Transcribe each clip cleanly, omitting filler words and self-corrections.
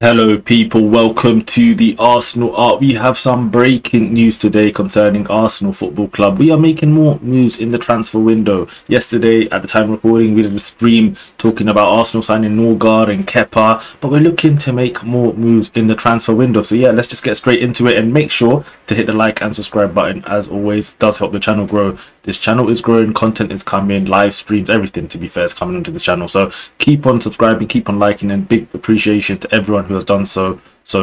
Hello people, welcome to the Arsenal Art. We have some breaking news today concerning Arsenal Football Club. We are making more moves in the transfer window. Yesterday, at the time of recording, we did a stream talking about Arsenal signing Norgard and Kepa, but we're looking to make more moves in the transfer window. So yeah, let's just get straight into it and make sure to hit the like and subscribe button. As always, it does help the channel grow. This channel is growing, content is coming, live streams, everything to be fair is coming onto this channel. So keep on subscribing, keep on liking, and big appreciation to everyone who has done so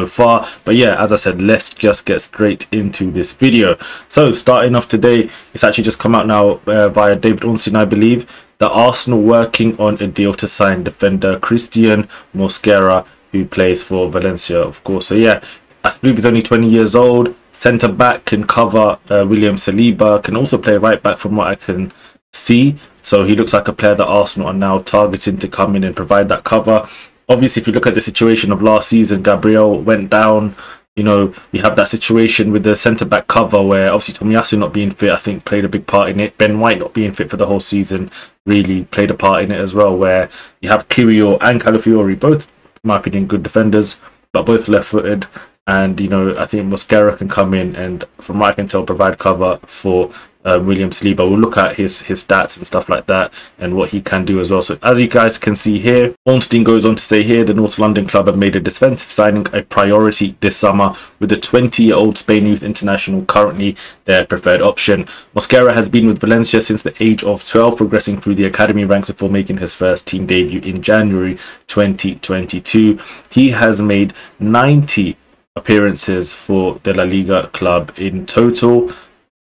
far. But yeah, as I said, let's just get straight into this video. So starting off today, it's actually just come out now via David Ornstein, I believe, that Arsenal working on a deal to sign defender Cristhian Mosquera, who plays for Valencia, of course. So yeah, I believe he's only 20 years old. Centre back, can cover William Saliba, can also play right back from what I can see. So he looks like a player that Arsenal are now targeting to come in and provide that cover. Obviously, if you look at the situation of last season, Gabriel went down. You know, we have that situation with the centre-back cover where obviously Tomiyasu not being fit, I think, played a big part in it. Ben White not being fit for the whole season really played a part in it as well, where you have Kiwior and Calafiori, both, in my opinion, good defenders, but both left-footed. And, you know, I think Mosquera can come in and, from what I can tell, provide cover for William Saliba. We'll look at his stats and stuff like that and what he can do as well. So as you guys can see here, Ornstein goes on to say here, the North London club have made a defensive signing a priority this summer, with the 20-year-old Spain youth international currently their preferred option. Mosquera has been with Valencia since the age of 12, progressing through the academy ranks before making his first team debut in January 2022. He has made 90 appearances for the La Liga club in total.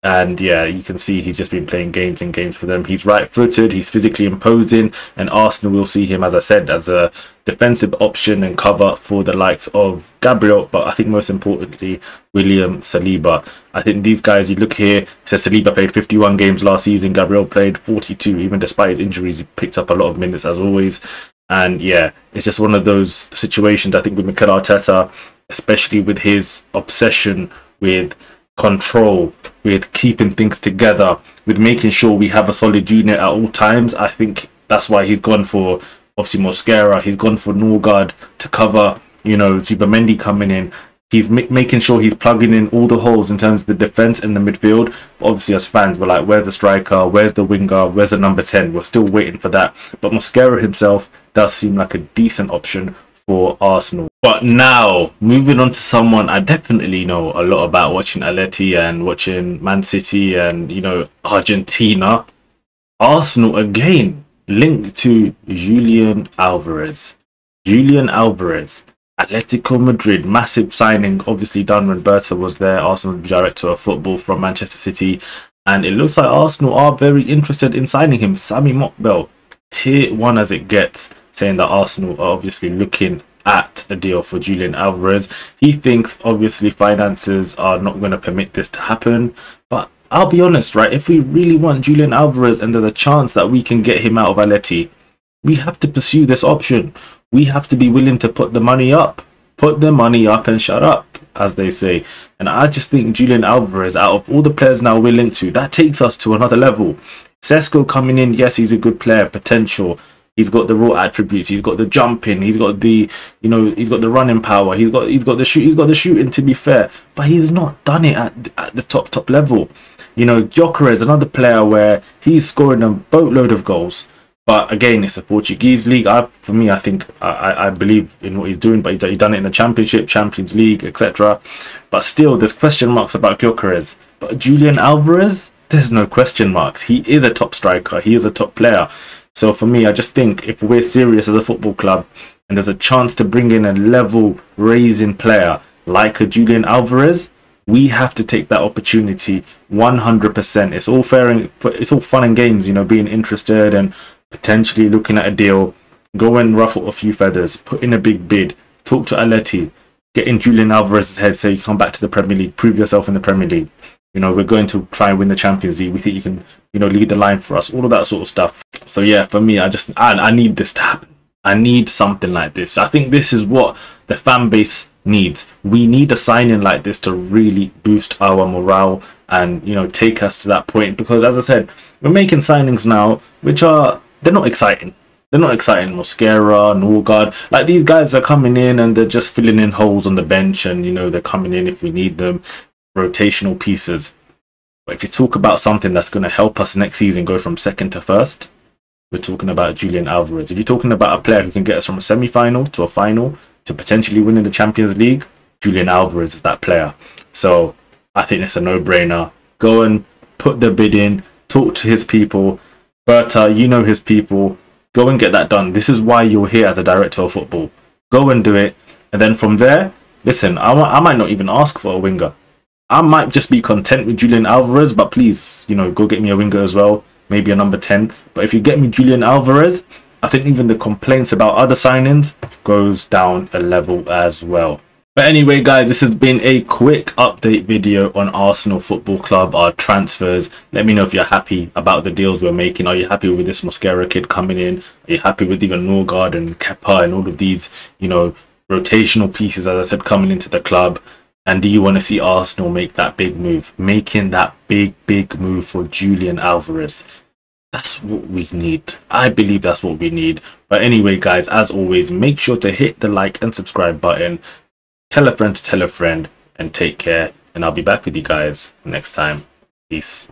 And yeah, you can see he's just been playing games and games for them. He's right-footed, he's physically imposing, and Arsenal will see him, as I said, as a defensive option and cover for the likes of Gabriel, but I think most importantly, William Saliba. I think these guys, you look here, it says Saliba played 51 games last season, Gabriel played 42. Even despite his injuries, he picked up a lot of minutes as always. And yeah, it's just one of those situations, I think, with Mikel Arteta, especially with his obsession with control, with keeping things together, with making sure we have a solid unit at all times. I think that's why he's gone for, obviously, Mosquera. He's gone for Norgard to cover, you know, Zubamendi coming in. He's making sure he's plugging in all the holes in terms of the defense and the midfield. But obviously, as fans, we're like, where's the striker? Where's the winger? Where's the number 10? We're still waiting for that. But Mosquera himself does seem like a decent option for Arsenal. But now, moving on to someone I definitely know a lot about, watching Atleti and watching Man City and, you know, Argentina. Arsenal again linked to Julian Alvarez. Julian Alvarez, Atletico Madrid, massive signing, obviously done when Berta was there, Arsenal director of football from Manchester City. And it looks like Arsenal are very interested in signing him. Sami Mokbel, tier 1 as it gets, saying that Arsenal are obviously looking at a deal for Julian Alvarez. He thinks obviously finances are not going to permit this to happen, but I'll be honest, right, if we really want Julian Alvarez and there's a chance that we can get him out of Atleti, we have to pursue this option. We have to be willing to put the money up and shut up, as they say. And I just think Julian Alvarez, out of all the players now we're linked to, that takes us to another level. Sesko coming in, yes, he's a good player, potential. He's got the raw attributes. He's got the jumping. He's got the, you know, he's got the running power. He's got the shoot. He's got the shooting. To be fair, but he's not done it at the top level. You know, Gyökeres, another player where he's scoring a boatload of goals. But again, it's a Portuguese league. For me, I think I believe in what he's doing. But he's done it in the Championship, Champions League, etc. But still, there's question marks about Gyökeres. But Julian Alvarez, there's no question marks. He is a top striker. He is a top player. So for me, I just think if we're serious as a football club and there's a chance to bring in a level raising player like a Julian Alvarez, we have to take that opportunity 100%. It's all fair and it's all fun and games, you know, being interested and potentially looking at a deal, go and ruffle a few feathers, put in a big bid, talk to Atleti, get in Julian Alvarez's head, say you come back to the Premier League, prove yourself in the Premier League. You know, we're going to try and win the Champions League. We think you can, you know, lead the line for us. All of that sort of stuff. So yeah, for me, I need this to happen. I need something like this. I think this is what the fan base needs. We need a signing like this to really boost our morale and, you know, take us to that point. Because as I said, we're making signings now which are, they're not exciting. They're not exciting. Mosquera, Norgard, like these guys are coming in and they're just filling in holes on the bench, and you know they're coming in if we need them, rotational pieces. But if you talk about something that's going to help us next season go from second to first, we're talking about Julian Alvarez. If you're talking about a player who can get us from a semi-final to a final to potentially winning the Champions League, Julian Alvarez is that player. So I think it's a no-brainer. Go and put the bid in, talk to his people. Berta, you know his people. Go and get that done. This is why you're here as a director of football. Go and do it. And then from there, listen, I might not even ask for a winger. I might just be content with Julian Alvarez, but please, you know, go get me a winger as well. Maybe a number 10. But if you get me Julian Alvarez, I think even the complaints about other signings goes down a level as well. But anyway, guys, this has been a quick update video on Arsenal Football Club, our transfers. Let me know if you're happy about the deals we're making. Are you happy with this Mosquera kid coming in? Are you happy with even Norgard and Kepa and all of these, you know, rotational pieces, as I said, coming into the club? And do you want to see Arsenal make that big move? Making that big move for Julian Alvarez. That's what we need. I believe that's what we need. But anyway, guys, as always, make sure to hit the like and subscribe button. Tell a friend to tell a friend, and take care. And I'll be back with you guys next time. Peace.